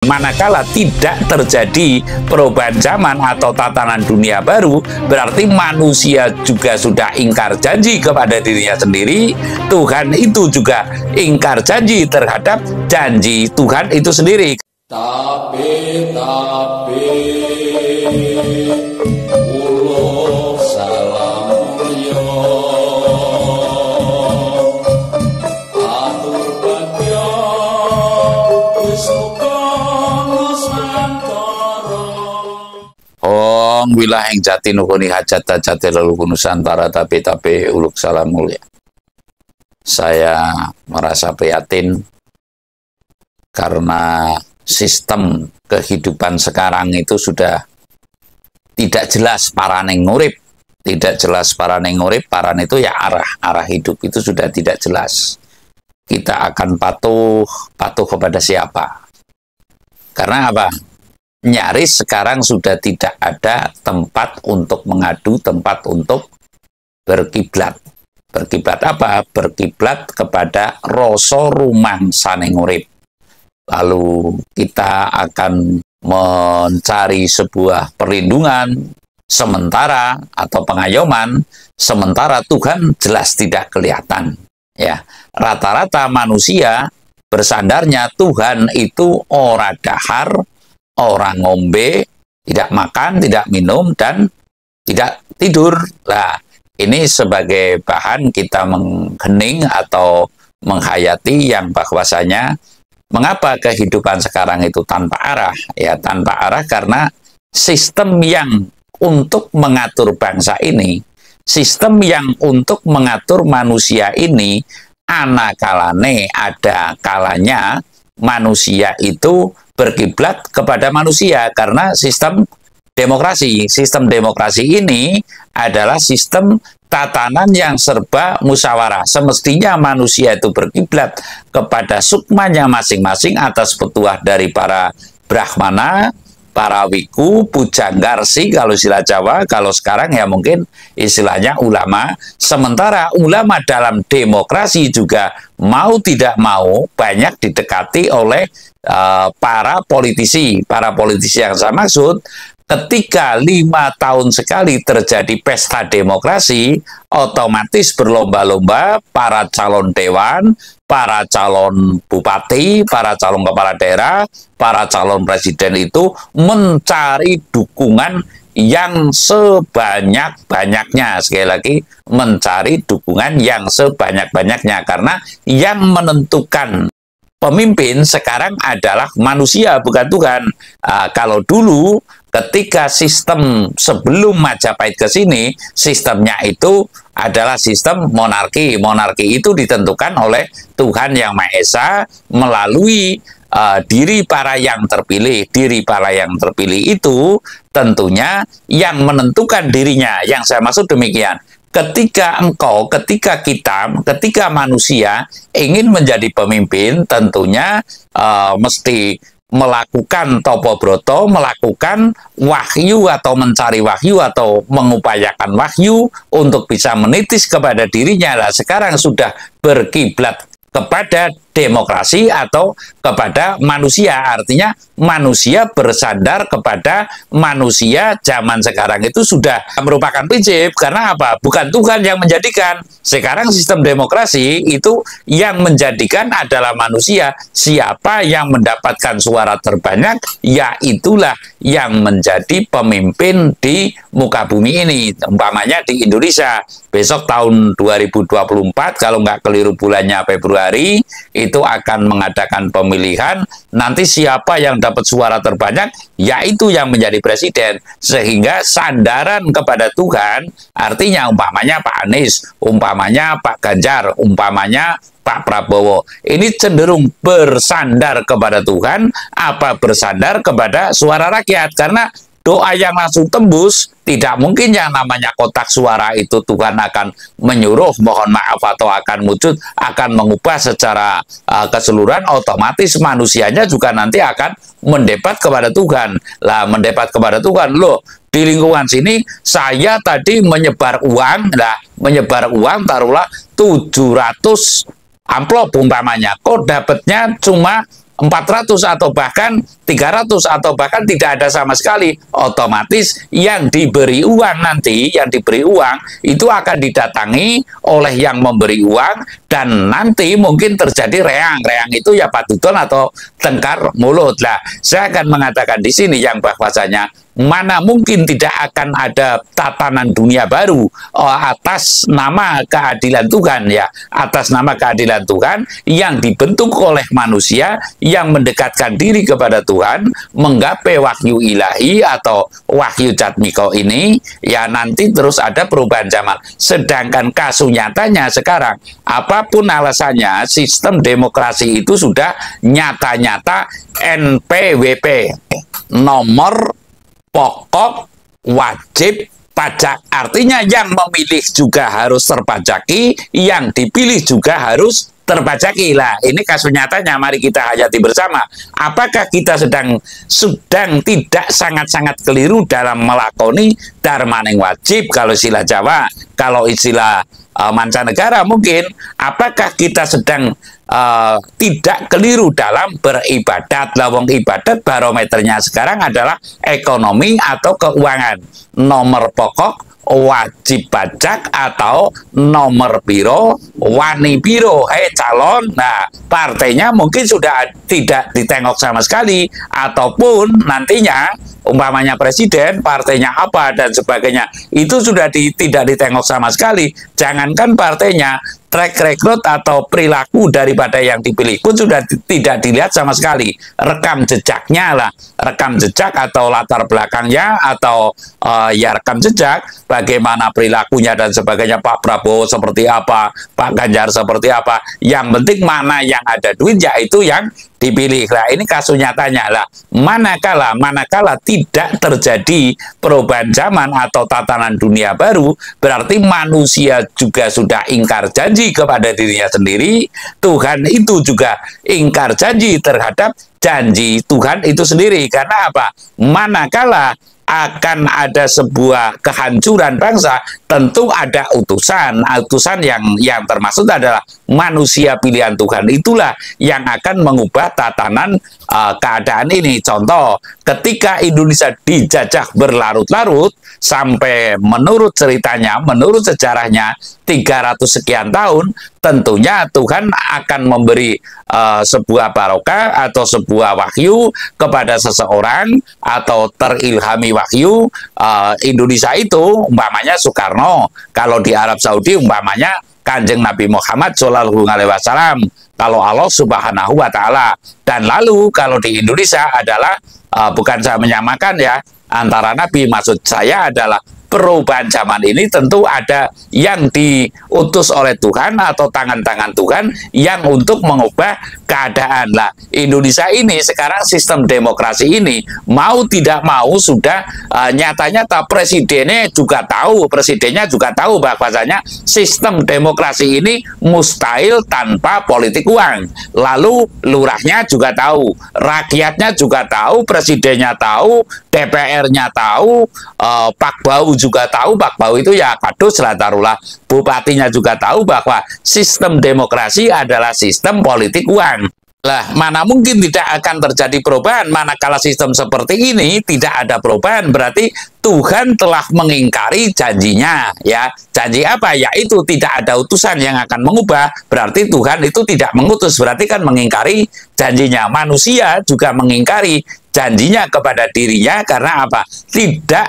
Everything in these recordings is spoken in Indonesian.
Manakala tidak terjadi perubahan zaman atau tatanan dunia baru, berarti manusia juga sudah ingkar janji kepada dirinya sendiri. Tuhan itu juga ingkar janji terhadap janji Tuhan itu sendiri. Tapi ulo salam mulya atur bagya wis Om wilahing jati nuhuni hajat jati leluhur Nusantara tapi uluk salam mulia. Saya merasa prihatin karena sistem kehidupan sekarang itu sudah tidak jelas paraning ngurip. Tidak jelas paraning ngurip, paran itu ya arah hidup itu sudah tidak jelas. Kita akan patuh kepada siapa? Karena apa? Nyaris sekarang sudah tidak ada tempat untuk mengadu, tempat untuk berkiblat. Berkiblat apa? Berkiblat kepada rasa rumangsane urip. Lalu kita akan mencari sebuah perlindungan sementara atau pengayoman sementara Tuhan jelas tidak kelihatan. Ya, rata-rata manusia bersandarnya Tuhan itu ora dahar, orang ngombe, tidak makan, tidak minum, dan tidak tidur. Nah, ini sebagai bahan kita menghening atau menghayati yang bahwasanya mengapa kehidupan sekarang itu tanpa arah? Ya, tanpa arah karena sistem yang untuk mengatur bangsa ini, sistem yang untuk mengatur manusia ini, anakalane ada kalanya manusia itu berkiblat kepada manusia karena sistem demokrasi. Sistem demokrasi ini adalah sistem tatanan yang serba musyawarah. Semestinya manusia itu berkiblat kepada sukmanya masing-masing atas petuah dari para brahmana, para wiku, pujanggarsi kalau istilah Jawa, kalau sekarang ya mungkin istilahnya ulama. Sementara ulama dalam demokrasi juga mau tidak mau banyak didekati oleh para politisi yang saya maksud. Ketika 5 tahun sekali terjadi pesta demokrasi, otomatis berlomba-lomba para calon dewan, para calon bupati, para calon kepala daerah, para calon presiden itu mencari dukungan yang sebanyak-banyaknya. Sekali lagi, mencari dukungan yang sebanyak-banyaknya. Karena yang menentukan pemimpin sekarang adalah manusia, bukan Tuhan. Kalau dulu ketika sistem sebelum Majapahit ke sini, sistemnya itu adalah sistem monarki. Monarki itu ditentukan oleh Tuhan Yang Maha Esa melalui diri para yang terpilih. Diri para yang terpilih itu tentunya yang menentukan dirinya. Yang saya maksud demikian. Ketika ketika manusia ingin menjadi pemimpin, tentunya mesti melakukan topo broto, melakukan wahyu atau mencari wahyu atau mengupayakan wahyu untuk bisa menitis kepada dirinya. Nah, sekarang sudah berkiblat kepada demokrasi atau kepada manusia. Artinya manusia bersandar kepada manusia zaman sekarang itu sudah merupakan prinsip. Karena apa? Bukan Tuhan yang menjadikan. Sekarang sistem demokrasi itu yang menjadikan adalah manusia. Siapa yang mendapatkan suara terbanyak, ya itulah yang menjadi pemimpin di muka bumi ini. Umpamanya di Indonesia, besok tahun 2024, kalau nggak keliru bulannya Februari, itu akan mengadakan pemilihan. Nanti siapa yang dapat suara terbanyak, yaitu yang menjadi presiden. Sehingga sandaran kepada Tuhan, artinya umpamanya Pak Anies, umpamanya Pak Ganjar, umpamanya Pak Prabowo, ini cenderung bersandar kepada Tuhan, apa bersandar kepada suara rakyat. Karena doa yang langsung tembus, tidak mungkin yang namanya kotak suara itu Tuhan akan menyuruh, mohon maaf, atau akan wujud, akan mengubah secara keseluruhan. Otomatis manusianya juga nanti akan mendebat kepada Tuhan. Lah, mendebat kepada Tuhan, loh, di lingkungan sini saya tadi menyebar uang, taruhlah 700 amplop umpamanya, kok dapatnya cuma 400 atau bahkan 300 atau bahkan tidak ada sama sekali, otomatis yang diberi uang nanti, yang diberi uang itu akan didatangi oleh yang memberi uang, dan nanti mungkin terjadi reang. Reang itu ya patudon atau tengkar mulut. Lah, saya akan mengatakan di sini yang bahwasanya mana mungkin tidak akan ada tatanan dunia baru atas nama keadilan Tuhan, ya, atas nama keadilan Tuhan yang dibentuk oleh manusia yang mendekatkan diri kepada Tuhan, menggapai wahyu ilahi atau wahyu jatmiko ini, ya nanti terus ada perubahan zaman. Sedangkan kasus nyatanya sekarang, apapun alasannya, sistem demokrasi itu sudah nyata-nyata NPWP, nomor pokok wajib pajak. Artinya yang memilih juga harus terpajaki, yang dipilih juga harus terpajaki. Lah, ini kasus nyatanya, mari kita hayati bersama. Apakah kita sedang tidak sangat-sangat keliru dalam melakoni darmaning wajib, kalau istilah Jawa, kalau istilah mancanegara mungkin, apakah kita sedang tidak keliru dalam beribadat? Lawang ibadat barometernya sekarang adalah ekonomi atau keuangan. Nomor pokok wajib pajak atau nomor biro wani biro calon. Nah, partainya mungkin sudah tidak ditengok sama sekali, ataupun nantinya umpamanya presiden, partainya apa dan sebagainya, itu sudah tidak ditengok sama sekali. Jangankan partainya, track record atau perilaku daripada yang dipilih pun sudah tidak dilihat sama sekali. Rekam jejaknya lah, rekam jejak atau latar belakangnya, atau ya rekam jejak, bagaimana perilakunya dan sebagainya. Pak Prabowo seperti apa, Pak Ganjar seperti apa. Yang penting mana yang ada duit, yaitu yang dipilih. Nah, ini kasus nyatanya lah. Manakala tidak terjadi perubahan zaman atau tatanan dunia baru, berarti manusia juga sudah ingkar janji kepada dirinya sendiri. Tuhan itu juga ingkar janji terhadap janji Tuhan itu sendiri. Karena apa? Manakala akan ada sebuah kehancuran bangsa, tentu ada utusan. Utusan yang termaksud adalah manusia pilihan Tuhan, itulah yang akan mengubah tatanan keadaan ini. Contoh, ketika Indonesia dijajah berlarut-larut sampai menurut ceritanya, menurut sejarahnya 300 sekian tahun, tentunya Tuhan akan memberi sebuah barokah atau sebuah wahyu kepada seseorang, atau terilhami wahyu. Indonesia itu umpamanya Soekarno, kalau di Arab Saudi umpamanya Kanjeng Nabi Muhammad Shallallahu Alaihi Wasallam, kalau Allah Subhanahu Wa Taala. Dan lalu kalau di Indonesia adalah bukan saya menyamakan ya antara Nabi, maksud saya adalah perubahan zaman ini tentu ada yang diutus oleh Tuhan atau tangan-tangan Tuhan yang untuk mengubah keadaan. Lah, Indonesia ini sekarang sistem demokrasi ini mau tidak mau sudah nyata-nyata presidennya juga tahu bahwasanya sistem demokrasi ini mustahil tanpa politik uang. Lalu lurahnya juga tahu, rakyatnya juga tahu, presidennya tahu, DPR-nya tahu, Pak Bau juga tahu. Pak Bau itu ya kadus lah, taruhlah bupatinya juga tahu bahwa sistem demokrasi adalah sistem politik uang. Lah, mana mungkin tidak akan terjadi perubahan manakala sistem seperti ini tidak ada perubahan. Berarti Tuhan telah mengingkari janjinya, ya. Janji apa? Yaitu tidak ada utusan yang akan mengubah. Berarti Tuhan itu tidak mengutus, berarti kan mengingkari janjinya. Manusia juga mengingkari janjinya kepada dirinya, karena apa? Tidak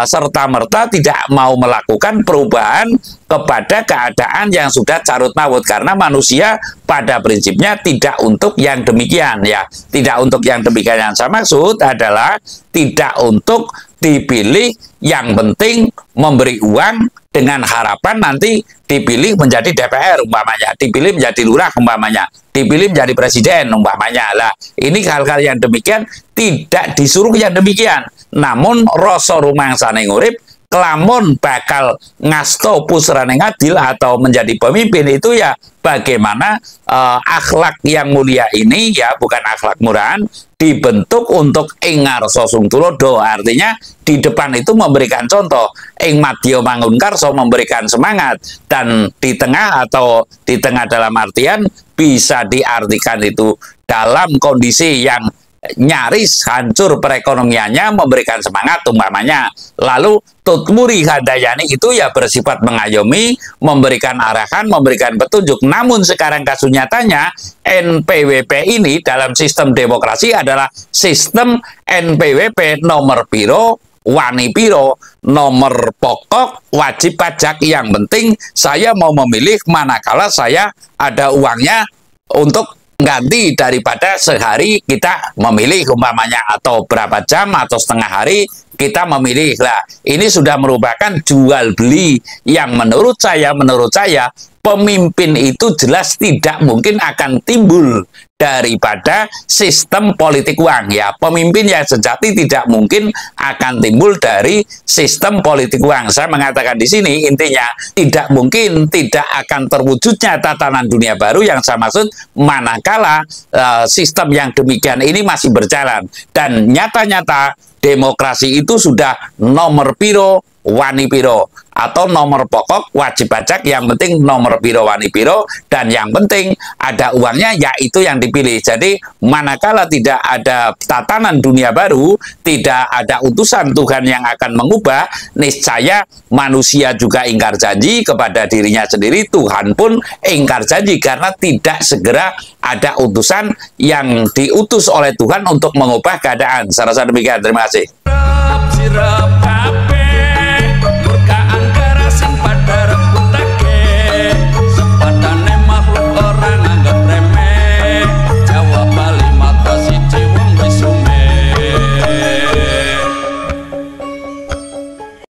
serta-merta tidak mau melakukan perubahan kepada keadaan yang sudah carut marut, karena manusia pada prinsipnya tidak untuk yang demikian, ya. Tidak untuk yang demikian. Yang saya maksud adalah tidak untuk dipilih, yang penting memberi uang dengan harapan nanti dipilih menjadi DPR umpamanya, dipilih menjadi lurah umpamanya, dipilih menjadi presiden umpamanya. Lah, ini hal-hal yang demikian tidak disuruh yang demikian. Namun rasa rumangsane urip, kelamun bakal ngasto pusrane ngadil atau menjadi pemimpin, itu ya bagaimana akhlak yang mulia ini, ya bukan akhlak murahan, dibentuk untuk ingar sosung tulodo. Artinya di depan itu memberikan contoh, ing madya mangun karso, memberikan semangat, dan di tengah atau di tengah dalam artian bisa diartikan itu dalam kondisi yang nyaris hancur perekonomiannya, memberikan semangat umpamanya. Lalu Tutmuri Handayani itu ya bersifat mengayomi, memberikan arahan, memberikan petunjuk. Namun sekarang kasus nyatanya NPWP ini dalam sistem demokrasi adalah sistem NPWP nomor piro, wani piro, nomor pokok, wajib pajak. Yang penting saya mau memilih manakala saya ada uangnya untuk ganti daripada sehari kita memilih umpamanya, atau berapa jam atau setengah hari kita memilih. Lah, ini sudah merupakan jual beli yang menurut saya pemimpin itu jelas tidak mungkin akan timbul daripada sistem politik uang. Ya, pemimpin yang sejati tidak mungkin akan timbul dari sistem politik uang. Saya mengatakan di sini intinya tidak mungkin, tidak akan terwujudnya tatanan dunia baru yang saya maksud manakala sistem yang demikian ini masih berjalan. Dan nyata-nyata demokrasi itu sudah nomor piro, wani piro, atau nomor pokok wajib pajak, yang penting nomor piro wani piro, dan yang penting ada uangnya, yaitu yang dipilih. Jadi manakala tidak ada tatanan dunia baru, tidak ada utusan Tuhan yang akan mengubah, niscaya manusia juga ingkar janji kepada dirinya sendiri, Tuhan pun ingkar janji karena tidak segera ada utusan yang diutus oleh Tuhan untuk mengubah keadaan. Saya rasa demikian. Terima kasih.